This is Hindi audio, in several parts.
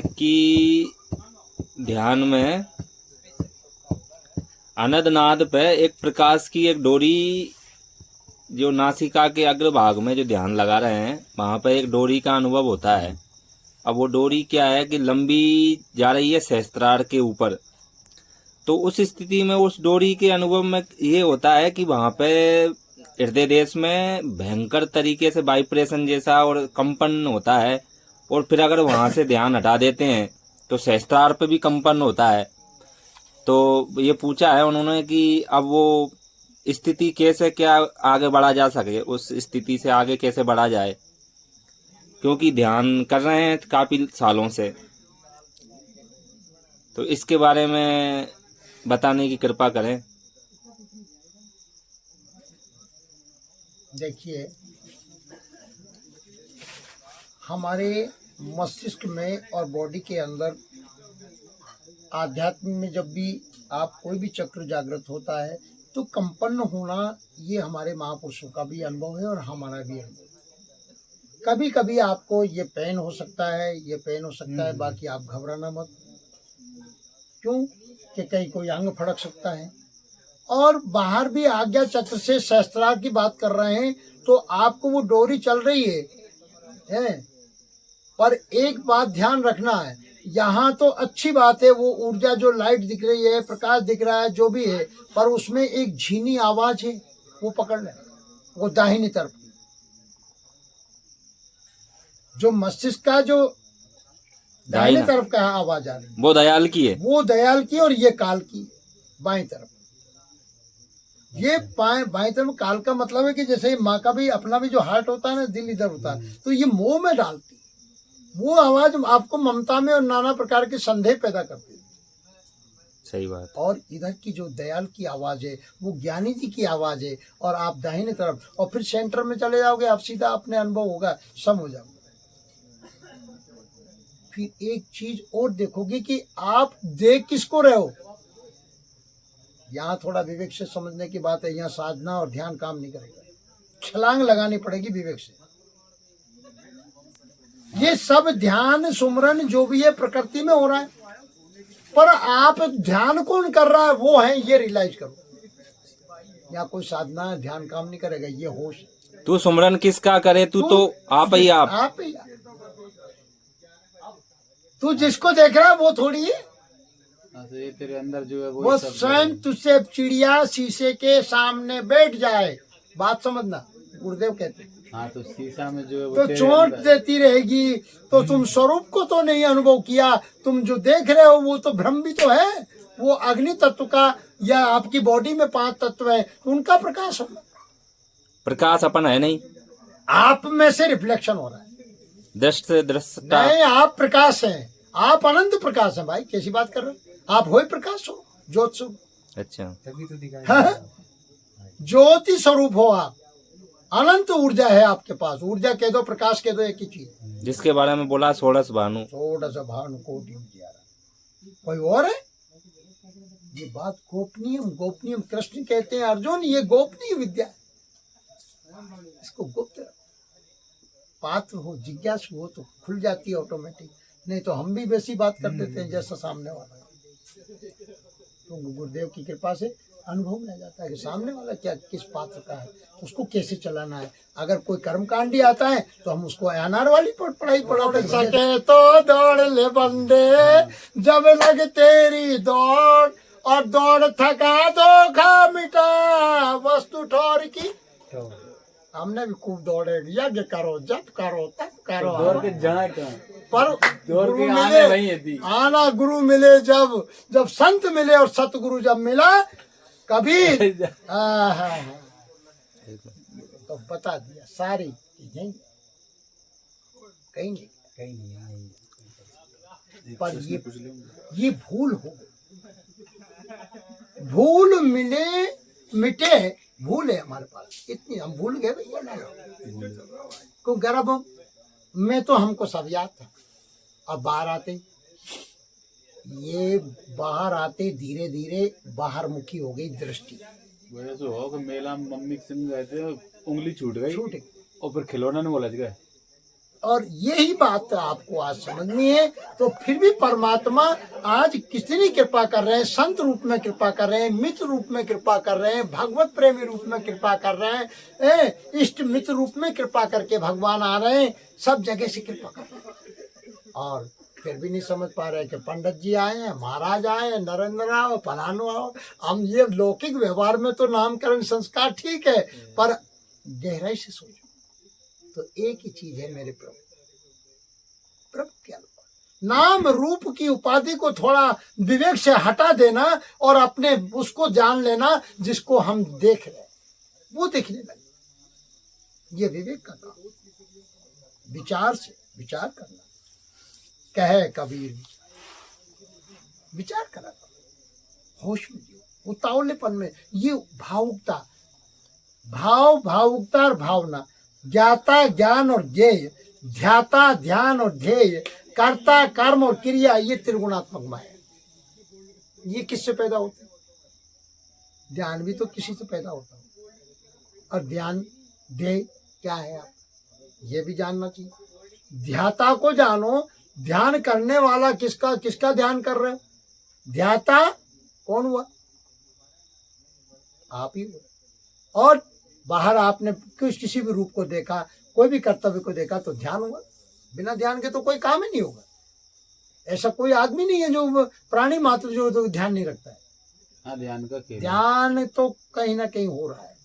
कि ध्यान में अनदनाद पे एक प्रकाश की एक डोरी जो नासिका के अग्रभाग में जो ध्यान लगा रहे हैं वहां पर एक डोरी का अनुभव होता है। अब वो डोरी क्या है कि लंबी जा रही है सहस्त्रार के ऊपर। तो उस स्थिति में उस डोरी के अनुभव में ये होता है कि वहां पे हृदय देश में भयंकर तरीके से वाइब्रेशन जैसा और कंपन होता है। और फिर अगर वहां से ध्यान हटा देते हैं तो सहस्त्रार पे भी कंपन होता है। तो ये पूछा है उन्होंने कि अब वो स्थिति कैसे क्या आगे बढ़ा जा सके, उस स्थिति से आगे कैसे बढ़ा जाए, क्योंकि ध्यान कर रहे हैं काफी सालों से। तो इसके बारे में बताने की कृपा करें। देखिए, हमारे मस्तिष्क में और बॉडी के अंदर आध्यात्म में जब भी आप कोई भी चक्र जागृत होता है तो कंपन होना ये हमारे महापुरुषों का भी अनुभव है और हमारा भी अनुभव है। कभी कभी आपको ये पेन हो सकता है, ये पेन हो सकता है, बाकी आप घबराना मत। क्यों कि कहीं कोई अंग फड़क सकता है। और बाहर भी आज्ञा चक्र से सहस्त्रार की बात कर रहे हैं तो आपको वो डोरी चल रही है। पर एक बात ध्यान रखना है, यहाँ तो अच्छी बात है, वो ऊर्जा जो लाइट दिख रही है, प्रकाश दिख रहा है, जो भी है, पर उसमें एक झीनी आवाज है, वो पकड़ लेना, वो दाहिनी तरफ की। जो मस्तिष्क का जो दाहिनी तरफ का आवाज आ रही है वो दयाल की है, वो दयाल की, और ये काल की बाईं तरफ। ये बाईं तरफ काल का मतलब है कि जैसे माँ का भी अपना भी जो हार्ट होता है ना, दिल इधर होता है, तो ये मुंह में डालती वो आवाज आपको ममता में और नाना प्रकार के संदेह पैदा करती है। सही बात। और इधर की जो दयाल की आवाज है वो ज्ञानी जी की आवाज है। और आप दाहिने तरफ और फिर सेंटर में चले जाओगे, आप सीधा अपने अनुभव होगा, सम हो जाओगे। फिर एक चीज और देखोगे कि आप देख किसको रहे हो। यहाँ थोड़ा विवेक से समझने की बात है। यहाँ साधना और ध्यान काम नहीं करेगा, छलांग लगानी पड़ेगी विवेक से। ये सब ध्यान सुमरन जो भी है प्रकृति में हो रहा है, पर आप ध्यान कौन कर रहा है वो है, ये रियलाइज करो। यहाँ कोई साधना ध्यान काम नहीं करेगा, ये होश। तू सुमरन किसका करे, तू तो आप ही आप। आप ही आप। तू जिसको देख रहा है वो थोड़ी है, ये तेरे अंदर जो है वो स्वयं तुझसे चिड़िया शीशे के सामने बैठ जाए। बात समझना, गुरुदेव कहते हैं। हाँ, तो शीशा में जो है वो तो चोट देती रहेगी, तो तुम स्वरूप को तो नहीं अनुभव किया। तुम जो देख रहे हो वो तो भ्रम भी तो है। वो अग्नि तत्व का, या आपकी बॉडी में 5 तत्व है, उनका प्रकाश हो। प्रकाश अपन है नहीं, आप में से रिफ्लेक्शन हो रहा है। दृष्ट दृष्टा नहीं, आप प्रकाश हैं, आप अनंत प्रकाश हैं भाई। कैसी बात कर रहे हो, आप हो ही प्रकाश हो, ज्योत स्वरूप। अच्छा, तभी तो दिखाई ज्योति स्वरूप हो आप। अनंत ऊर्जा है आपके पास। ऊर्जा कह दो, प्रकाश कह दो, एक ही चीज। जिसके बारे में बोला षोडश भानु। षोडश भानु कोटि उजियारा। कोई और है? ये बात गोपनीयम, गोपनीयम कृष्ण कहते हैं अर्जुन, ये गोपनीय विद्या है, इसको गुप्त रखो। पात्र हो, जिज्ञासु हो तो खुल जाती है ऑटोमेटिक। नहीं तो हम भी वैसी बात कर देते हैं जैसा सामने वाला। तो गुरुदेव की कृपा से अनुभव में आ जाता है कि सामने वाला क्या, किस पात्र का है, उसको कैसे चलाना है। अगर कोई कर्मकांडी आता है तो हम उसको अनार वाली पढ़ाई पढ़ाते सके तो दौड़ ले बंदे, जब लग तेरी दौड़, और दौड़ थका धोखा मिटा, वस्तु ठौर की। हमने भी खूब दौड़े, यज्ञ करो, जप करो, तप करो, दौड़ के जाए कहाँ, पर दौड़ गुरु के मिले, आने वही है। आना गुरु मिले जब संत मिले और सतगुरु जब मिला कभी तो बता दिया सारी चीजें। कहीं नहीं, पर ये भूल हो गई। भूल मिले मिटे, भूल है हमारे पास इतनी, हम भूल गए भैया ना को गर्भ में तो हमको सब याद था। अब बाहर आते धीरे धीरे बाहर मुखी हो गई दृष्टि। वैसे हो कि मेला में मम्मी के संग गए थे, उंगली छूट गई और फिर खिलौना नहीं बोला गए। और यही बात आपको आज समझनी है। तो फिर भी परमात्मा आज कितनी कृपा कर रहे हैं, संत रूप में कृपा कर रहे हैं, मित्र रूप में कृपा कर रहे हैं, भगवत प्रेमी रूप में कृपा कर रहे हैं, इष्ट मित्र रूप में कृपा करके भगवान आ रहे हैं, सब जगह से कृपा कर रहे हैं। और फिर भी नहीं समझ पा रहे कि पंडित जी आए हैं, महाराज आए हैं, नरेंद्र आओ, फलानो आओ। हम ये लौकिक व्यवहार में तो नामकरण संस्कार ठीक है, पर गहराई से सोचो तो एक ही चीज है मेरे प्रभु। प्रभु क्या नाम रूप की उपाधि को थोड़ा विवेक से हटा देना और अपने उसको जान लेना जिसको हम देख रहे हैं, वो देखने लगे। ये विवेक का काम, विचार से विचार करना। कहे कबीर विचार करा, होश में जियो, उतावलेपन में। ये भावुकता, भावुकता और भावना, ज्ञाता ज्ञान और ज्ञेय, ध्याता ध्यान और ध्येय, कर्ता कर्म और क्रिया, ये त्रिगुणात्मक माया। ये किससे पैदा होता है? ध्यान भी तो किसी से पैदा होता है। और ध्यान ध्येय क्या है आप ये भी जानना चाहिए। ध्याता को जानो, ध्यान करने वाला किसका ध्यान कर रहे हो? ध्याता कौन हुआ? आप ही हो। और बाहर आपने किसी भी रूप को देखा, कोई भी कर्तव्य को देखा तो ध्यान हुआ। बिना ध्यान के तो कोई काम ही नहीं होगा। ऐसा कोई आदमी नहीं है जो प्राणी मात्र जो तो ध्यान नहीं रखता है। हाँ, ध्यान का खेल। ध्यान तो कहीं ना कहीं हो रहा है,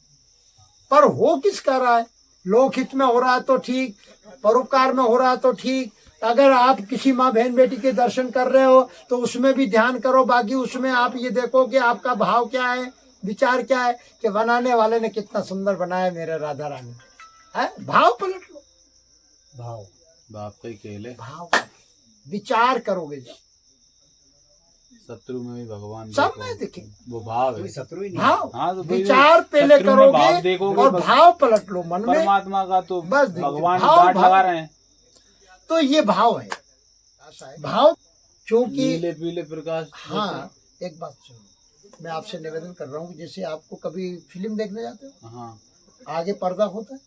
पर हो किसका रहा है? लोकहित में हो रहा है तो ठीक, परोपकार में हो रहा है तो ठीक। अगर आप किसी माँ बहन बेटी के दर्शन कर रहे हो तो उसमें भी ध्यान करो। बाकी उसमें आप ये देखो कि आपका भाव क्या है, विचार क्या है, कि बनाने वाले ने कितना सुंदर बनाया मेरे राधा रानी है। भाव पलट लो, भाव बाप का ही खेल है। भाव विचार करोगे जब, शत्रु में भी भगवान सब में दिखे वो भाव है। शत्रु ही नहीं। भाव। हाँ, तो विचार पहले शत्रु में भाव करोगे देखोगे, और बस भाव पलट लो मन में। परमात्मा का तो बस देखिए, भगवान भाव- डांट लगा रहे हैं। तो ये भाव है, भाव। क्योंकि नीले पीले प्रकाश। हाँ, एक बात सुनो, मैं आपसे निवेदन कर रहा हूँ कि जैसे आपको कभी फिल्म देखने जाते हो, हाँ, आगे पर्दा होता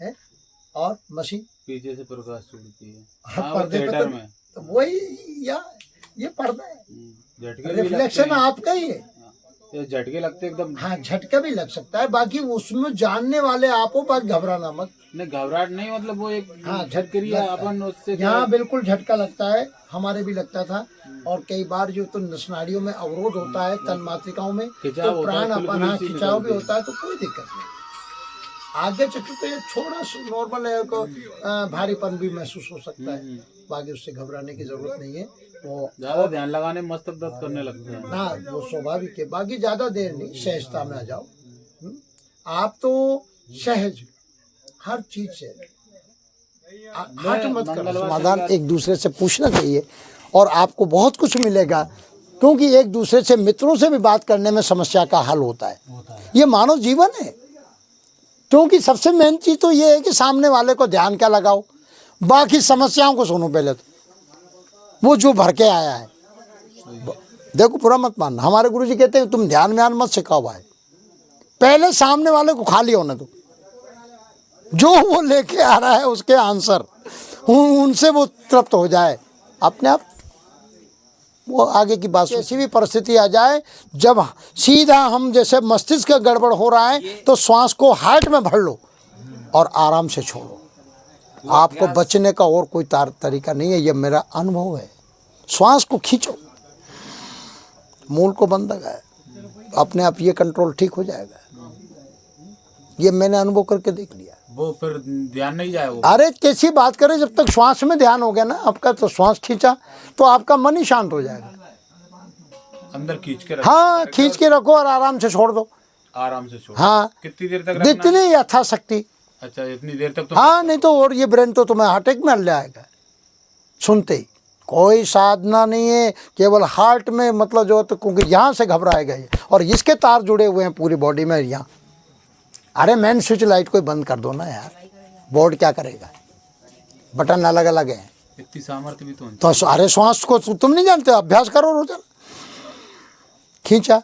है और मशीन पीछे से प्रकाश छूटती है। हाँ, हाँ, वो पर्दे पे थिएटर तो- में तो वही ये पर्दा है, झटके भी रिफ्लेक्शन लगते हैं। आपका ही है। ये झटके लगते हैं एकदम। हाँ, झटका भी लग सकता है, बाकी उसमें जानने वाले आप हो, बाकी घबराना मत। नहीं, घबराहट नहीं, मतलब वो एक हाँ, झटक्रिया लगता है। अपन उससे यहाँ बिल्कुल झटका लगता है, हमारे भी लगता था। और कई बार जो तो नसनाड़ियों में अवरोध होता है, तन मात्रिकाओं में, खिंचाव तो होता है, प्राण अपन कुलकुली हाँ सी खिंचाव भी निकलती है। होता है, तो कोई दिक्कत नहीं। आगे चक्र पे थोड़ा नॉर्मल है, को भारीपन भी महसूस हो सकता है, बाकी उससे घबराने की जरूरत नहीं है। वो ज्यादा ध्यान लगाने मस्तक दर्द करने लगते हैं। हाँ, वो स्वाभाविक है। बाकी ज्यादा देर नहीं, सहजता में आ जाओ। आप तो सहज हर चीज से हट मत करो। समाधान एक दूसरे से पूछना चाहिए और आपको बहुत कुछ मिलेगा, क्योंकि एक दूसरे से, मित्रों से भी बात करने में समस्या का हल होता है। ये मानव जीवन है। क्योंकि सबसे मेन चीज तो ये है कि सामने वाले को ध्यान क्या लगाओ, बाकी समस्याओं को सुनो पहले। तो वो जो भर के आया है, देखो पूरा मत मानना। हमारे गुरुजी कहते हैं तुम ध्यान व्यान मत सिखाओ भाई, पहले सामने वाले को खाली होने दो। जो वो लेके आ रहा है उसके आंसर, उनसे वो तृप्त हो जाए, अपने आप वो आगे की बात। ऐसी भी परिस्थिति आ जाए जब सीधा हम जैसे मस्तिष्क का गड़बड़ हो रहा है, तो श्वास को हार्ट में भर लो और आराम से छोड़ो। आपको बचने का और कोई तरीका नहीं है, ये मेरा अनुभव है। श्वास को खींचो, मूल को बंद लगाए, अपने आप ये कंट्रोल ठीक हो जाएगा। ये मैंने अनुभव करके देख लिया। वो फिर ध्यान नहीं जाए वो। अरे कैसी बात करें, जब तक श्वास में ध्यान हो गया ना आपका, तो श्वास खींचा तो आपका मन ही शांत हो जाएगा। अंदर खींच के रखो। हाँ, खींच के रखो और आराम से छोड़ दो। आराम से छोड़ो। हाँ, कितनी देर तक रखना? जितनी यथाशक्ति। अच्छा, इतनी देर तक तो। हाँ, नहीं तो और ये ब्रेन तो तुम्हें हार्ट अटैक में ले आएगा सुनते ही। कोई साधना नहीं है, केवल हार्ट में मतलब जो, तो क्योंकि यहाँ से घबराएगा ये, और इसके तार जुड़े हुए हैं पूरी बॉडी में यहाँ। अरे मेन स्विच लाइट को बंद कर दो ना यार, बोर्ड क्या करेगा, बटन अलग अलग हैं। इतनी सामर्थ्य भी तो होनी तो अरे श्वास को तुम नहीं जानते, अभ्यास करो रोजाना। खींचा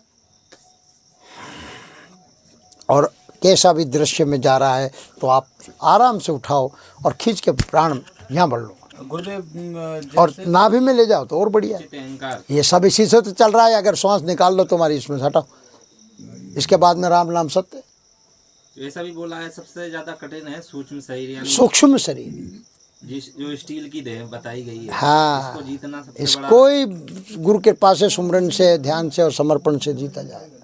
और कैसा भी दृश्य में जा रहा है तो आप आराम से उठाओ और खींच के प्राण यहाँ बढ़ लो, गुरुदेव और नाभि में ले जाओ तो और बढ़िया है। अहंकार ये सब इसी से तो चल रहा है। अगर श्वास निकाल लो तुम्हारी इसमें से हटाओ, इसके बाद में राम नाम सत्य। ऐसा भी बोला है सबसे ज्यादा कठिन है सूक्ष्म शरीर, यानी सूक्ष्म शरीर, जो स्टील की देह बताई गई है, हाँ, इसको जीतना सबसे बड़ा। इसको ही गुरु कृपा से, सुमरन से, ध्यान से और समर्पण से जीता जाएगा।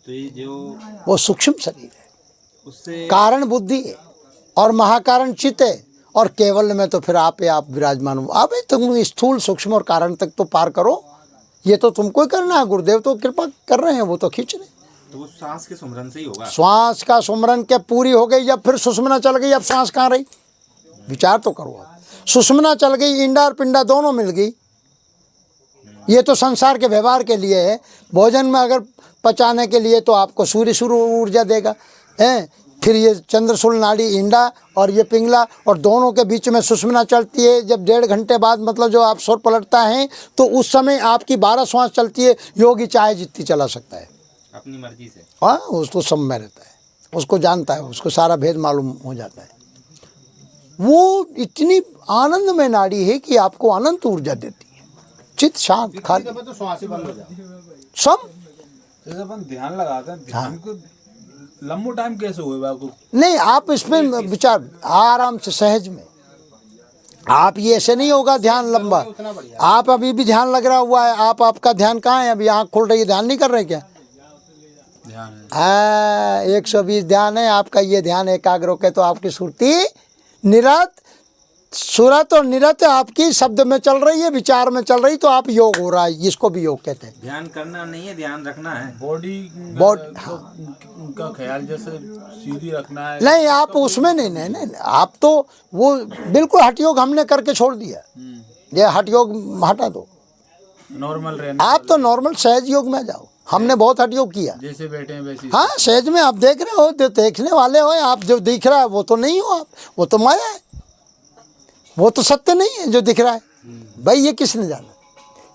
तो ये जो वो सूक्ष्म शरीर है, उससे कारण बुद्धि है और महाकारण चित्त है, और केवल में तो फिर आप विराजमान हो। अब तुम स्थूल सूक्ष्म और कारण तक तो पार करो, ये तो तुमको ही करना है। गुरुदेव तो कृपा कर रहे हैं, वो तो खींच रहे हैं। तो वो सांस के सुमरन से ही होगा। श्वास का सुमरन के पूरी हो गई, जब फिर सुषुम्ना चल गई, अब सांस कहाँ रही? विचार तो करो। अब सुषुम्ना चल गई, इंडा और पिंडा दोनों मिल गई। ये तो संसार के व्यवहार के लिए है। भोजन में अगर पचाने के लिए तो आपको सूर्य ऊर्जा देगा, हैं। फिर ये चंद्रशूल नाड़ी इंडा और ये पिंगला, और दोनों के बीच में सुषुम्ना चलती है। जब 1.5 घंटे बाद मतलब जो आप सुर पलटता है तो उस समय आपकी 12 श्वास चलती है। योगी चाहे जितनी चला सकता है अपनी मर्जी से। हाँ, उसको सब में रहता है, उसको जानता है, उसको सारा भेद मालूम हो जाता है। वो इतनी आनंदमय नाड़ी है कि आपको अनंत ऊर्जा देती है। चित्त शांत, खाली, तो श्वास ही बंद हो जाए। सब। जैसे अपन ध्यान लगाते हैं, ध्यान को लंबा टाइम कैसे हुए आपको? नहीं, आप इसमें विचार आराम से, सहज में। आप ये ऐसे नहीं होगा ध्यान लंबा। आप अभी भी ध्यान लग रहा हुआ है। आपका ध्यान कहाँ है? अभी आँख खोल रही है, ध्यान नहीं कर रहे क्या? ध्यान है। 120 ध्यान है आपका। ये ध्यान एकाग्र होकर तो आपकी सुरती निरत, सुरत और निरत आपकी शब्द में चल रही है, विचार में चल रही, तो आप योग हो रहा है। इसको भी योग कहते हैं। ध्यान करना नहीं है, ध्यान रखना है। बॉडी का ख्याल जैसे सीधी रखना है। नहीं, आप उसमें नहीं, आप तो वो बिल्कुल हठ योग हमने करके छोड़ दिया। ये हठ योग हटा दो, नॉर्मल रहना। आप तो नॉर्मल सहज योग में जाओ। हमने बहुत हठ योग किया। जैसे बैठे हैं वैसे। हाँ, सहज में आप देख रहे हो, देखने वाले हो आप। जो दिख रहा है वो तो नहीं हो आप, वो तो माया है, वो तो सत्य नहीं है जो दिख रहा है। भाई ये किसने जाना?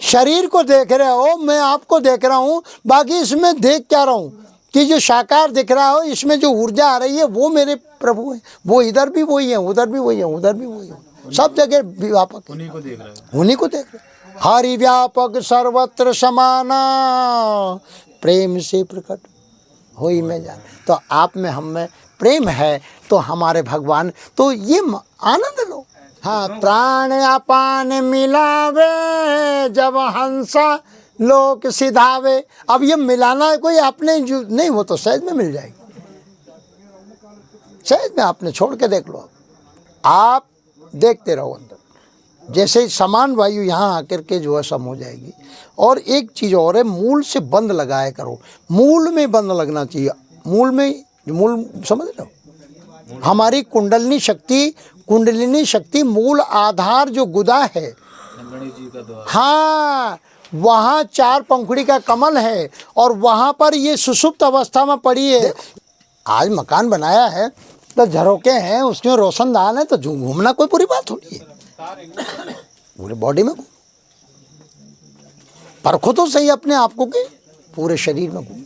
शरीर को देख रहे हो, मैं आपको देख रहा हूँ, बाकी इसमें देख क्या रहा हूँ कि जो साकार दिख रहा हो, इसमें जो ऊर्जा आ रही है वो मेरे प्रभु है। वो इधर भी वही है, उधर भी वही है, उधर भी वही है, सब जगह व्यापक। उन्हीं को देख रहे हैं, उन्हीं को देख रहे। हरि व्यापक सर्वत्र समाना, प्रेम से प्रकट होई में जान। तो आप में, हम में प्रेम है तो हमारे भगवान, तो ये आनंद लो। हाँ, प्राण अपान मिलावे, जब हंसा लोक सिधावे। अब ये मिलाना है कोई आपने जो नहीं, वो तो सहज में मिल जाएगी। सहज में आपने छोड़ के देख लो। आप देखते रहो अंदर, जैसे ही समान वायु यहाँ आकर के जो है सम हो जाएगी। और एक चीज़ और है, मूल से बंद लगाया करो। मूल में बंद लगना चाहिए। मूल में, मूल समझ लो, हमारी कुंडलिनी शक्ति मूल आधार जो गुदा है, गणेश जी का द्वार। हाँ, वहाँ 4 पंखुड़ी का कमल है और वहाँ पर ये सुषुप्त अवस्था में पड़ी है। आज मकान बनाया है तो झरोके हैं, उसमें रोशनदान है, तो घूमना कोई बुरी बात थोड़ी है। पूरे बॉडी में घूम, परखो तो सही अपने आप को, के पूरे शरीर में घूमिए।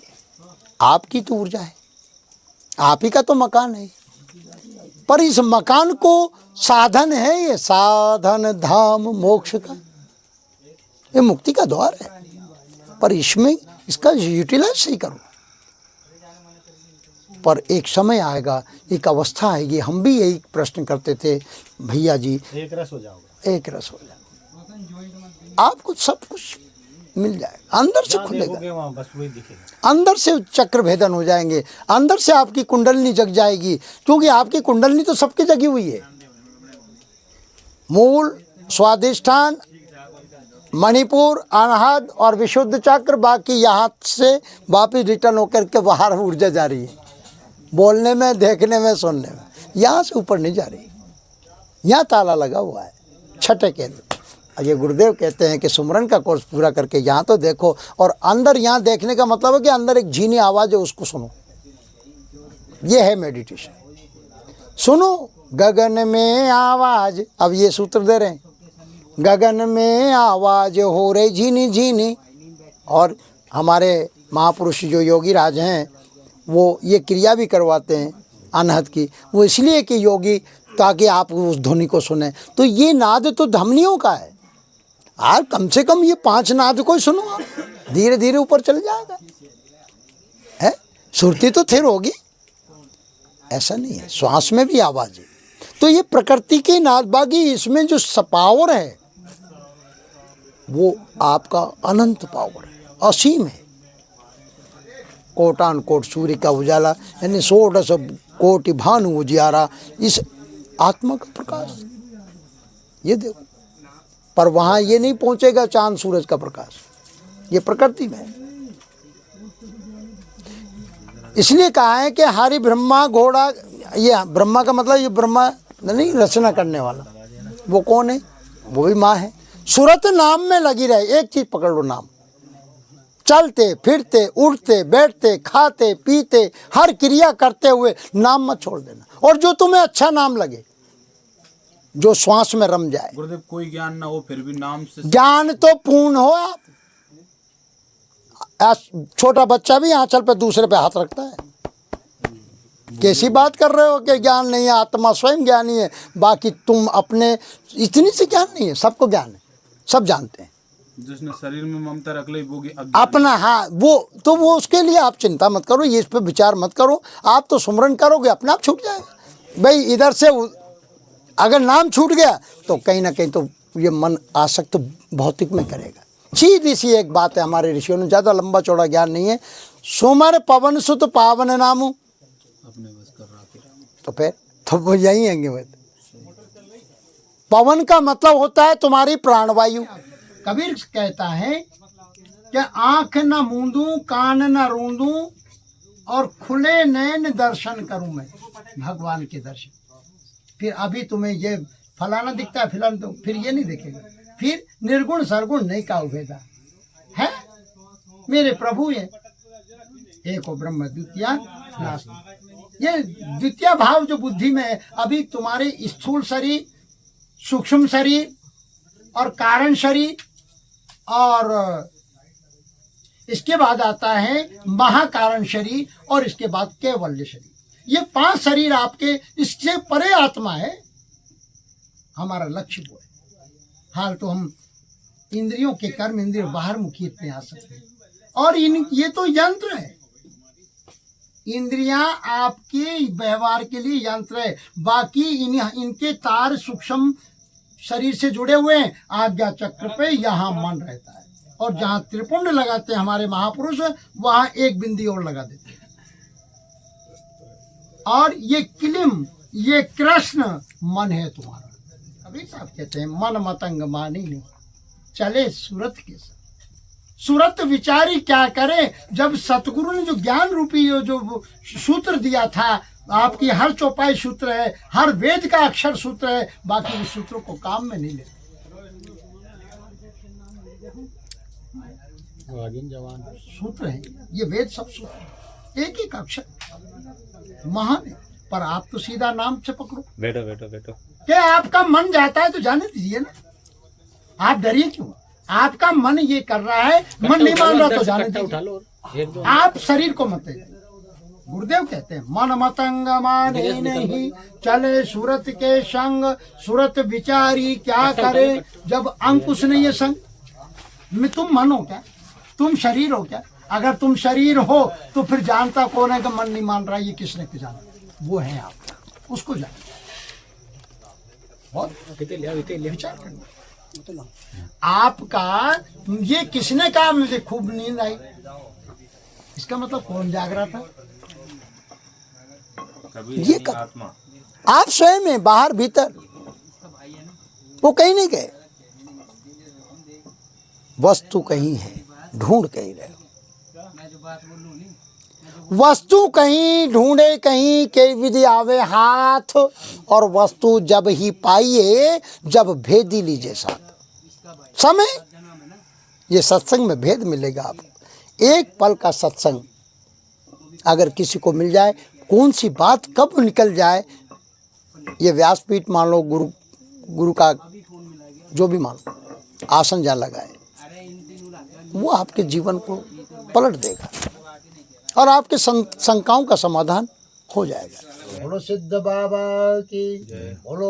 आपकी तो ऊर्जा है, आप ही का तो मकान है। पर इस मकान को साधन है, ये साधन धाम मोक्ष का, ये मुक्ति का द्वार है। पर इसमें इसका यूटिलाइज सही करो। पर एक समय आएगा, एक अवस्था आएगी, हम भी यही प्रश्न करते थे, भैया जी एक रस हो जाओगे, एक रस हो जाएगा, आपको सब कुछ मिल जाएगा, अंदर से खुलेगा, वहाँ बस वही दिखेगा। अंदर से चक्र भेदन हो जाएंगे, अंदर से आपकी कुंडलनी जग जाएगी। क्योंकि आपकी कुंडलनी तो सबकी जगी हुई है। मूल, स्वादिष्ठान, मणिपुर, अनाहत और विशुद्ध चक्र, बाकी यहाँ से वापिस रिटर्न होकर के बाहर ऊर्जा जा रही है, बोलने में, देखने में, सुनने में। यहाँ से ऊपर नहीं जा रही, यहाँ ताला लगा हुआ है छठे केंद्र। ये गुरुदेव कहते हैं कि सुमरन का कोर्स पूरा करके यहाँ तो देखो, और अंदर यहाँ देखने का मतलब है कि अंदर एक झीनी आवाज़ है, उसको सुनो। ये है मेडिटेशन। सुनो, गगन में आवाज़, अब ये सूत्र दे रहे हैं, गगन में आवाज़ हो रही झीनी झीनी। और हमारे महापुरुष जो योगी राज हैं, वो ये क्रिया भी करवाते हैं अनहद की, वो इसलिए कि योगी ताकि आप उस ध्वनि को सुने। तो ये नाद तो धमनियों का है। आप कम से कम ये 5 नाद को ही सुनो, आप धीरे धीरे ऊपर चल जाएगा। है सुरती तो थिर होगी, ऐसा नहीं है, श्वास में भी आवाज है। तो ये प्रकृति की नाद, बाकी इसमें जो पावर है वो आपका अनंत पावर है, असीम है। कोटान कोट सूर्य का उजाला, यानी 100 कोटि भानु उजियारा, इस आत्मा का प्रकाश ये देखो। पर वहाँ ये नहीं पहुँचेगा चांद सूरज का प्रकाश, ये प्रकृति में है। इसलिए कहा है कि हरि ब्रह्मा घोड़ा, ये ब्रह्मा का मतलब ये ब्रह्मा नहीं रचना करने वाला, वो कौन है? वो भी माँ है। सूरत नाम में लगी रहे, एक चीज पकड़ लो, नाम। चलते फिरते उठते बैठते खाते पीते हर क्रिया करते हुए नाम मत छोड़ देना। और जो तुम्हें अच्छा नाम लगे, जो श्वास में रम जाए। गुरुदेव कोई ज्ञान ना हो फिर भी नाम से ज्ञान तो पूर्ण हो। आप छोटा बच्चा भी आंचल पे दूसरे पे हाथ रखता है। कैसी बात कर रहे हो कि ज्ञान नहीं है? आत्मा स्वयं ज्ञानी है, बाकी तुम अपने इतनी सी ज्ञान नहीं है, सबको ज्ञान है, सब जानते हैं। जिसने शरीर में ममता रख ली वो अपना, हाँ वो तो वो उसके लिए आप चिंता मत करो, ये इस पे विचार मत करो। आप तो सुमरन करोगे, अपने आप छूट जाएगा। भाई इधर से अगर नाम छूट गया तो कहीं ना कहीं तो ये मन आसक्त तो भौतिक में करेगा। सीधी सी एक बात है, हमारे ऋषियों ने, ज़्यादा लंबा चौड़ा ज्ञान नहीं है। सुमर पवन सुत पावन नामू, अपने बस कर रहा है। तो फिर तो वो यही है। पवन का मतलब होता है तुम्हारी प्राणवायु। कबीर कहता है कि आंख न मूंदूं कान न रूंदूं और खुले नैन दर्शन करूं मैं भगवान के दर्शन। फिर अभी तुम्हें ये फलाना दिखता है फिलहाल, तो फिर ये नहीं दिखेगा। फिर निर्गुण सरगुण नहीं का उभेदा है मेरे प्रभु। ये एको ब्रह्म द्वितीया नास्ति। ये द्वितीय भाव जो बुद्धि में है, अभी तुम्हारे स्थूल शरीर, सूक्ष्म शरीर और कारण शरीर, और इसके बाद आता है महाकारण शरीर, और इसके बाद कैवल्य शरीर। ये 5 शरीर आपके, इससे परे आत्मा है। हमारा लक्ष्य वो है। हाल तो हम इंद्रियों के कर्म इंद्रिय बाहर मुखी इतने आ सकते हैं, और ये तो यंत्र है। इंद्रियां आपके व्यवहार के लिए यंत्र है, बाकी इनके तार सूक्ष्म शरीर से जुड़े हुए हैं। आज्ञा चक्र पे यहाँ मन रहता है, और जहाँ त्रिपुंड लगाते हैं हमारे महापुरुष, वहाँ एक बिंदी और लगा देते हैं। और ये किलिम, ये कृष्ण मन है तुम्हारा। कबीर साहब कहते हैं मन मतंग मानी नहीं, चले सूरत के साथ। सूरत विचारी क्या करे, जब सतगुरु ने जो ज्ञान रूपी जो सूत्र दिया था, आपकी हर चौपाई सूत्र है, हर वेद का अक्षर सूत्र है, बाकी उस सूत्रों को काम में नहीं लेते। सूत्र है ये, वेद सब सूत्र, एक एक अक्षर महान है। पर आप तो सीधा नाम से पकड़ो। बैठो बैठो बैठो। क्या आपका मन जाता है तो जाने दीजिए ना, आप डरिए क्यों? आपका मन ये कर रहा है, मन नहीं मान रहा तो जाने दीजिए। आप शरीर को मत दीजिए। गुरुदेव कहते हैं मन मतंग माने नहीं, चले सूरत के संग, सूरत विचारी क्या करे, जब अंकुश नहीं है संग में। तुम मन हो क्या? तुम शरीर हो क्या? अगर तुम शरीर हो तो फिर जानता कौन है कि मन नहीं मान रहा, ये किसने को जाना? वो है आप, उसको जाना। बहुत विचार करना। आपका ये किसने कहा मुझे खूब नींद आई, इसका मतलब कौन जाग रहा था? ये आत्मा, आप स्वयं में, बाहर भीतर, वो कहीं नहीं गए। वस्तु कहीं है, ढूंढ कहीं रहे। वस्तु कहीं ढूंढे कहीं, के विधि आवे हाथ, और वस्तु जब ही पाइए जब भेदी लीजिए साथ। समय ये सत्संग में भेद मिलेगा आपको। एक पल का सत्संग अगर किसी को मिल जाए, कौन सी बात कब निकल जाए, ये व्यासपीठ मान लो, गुरु का जो भी मान लो, आसन जहाँ लगाए, वो आपके जीवन को पलट देगा। और आपके शंकाओं का समाधान हो जाएगा। बोलो सिद्ध बाबा की, बोलो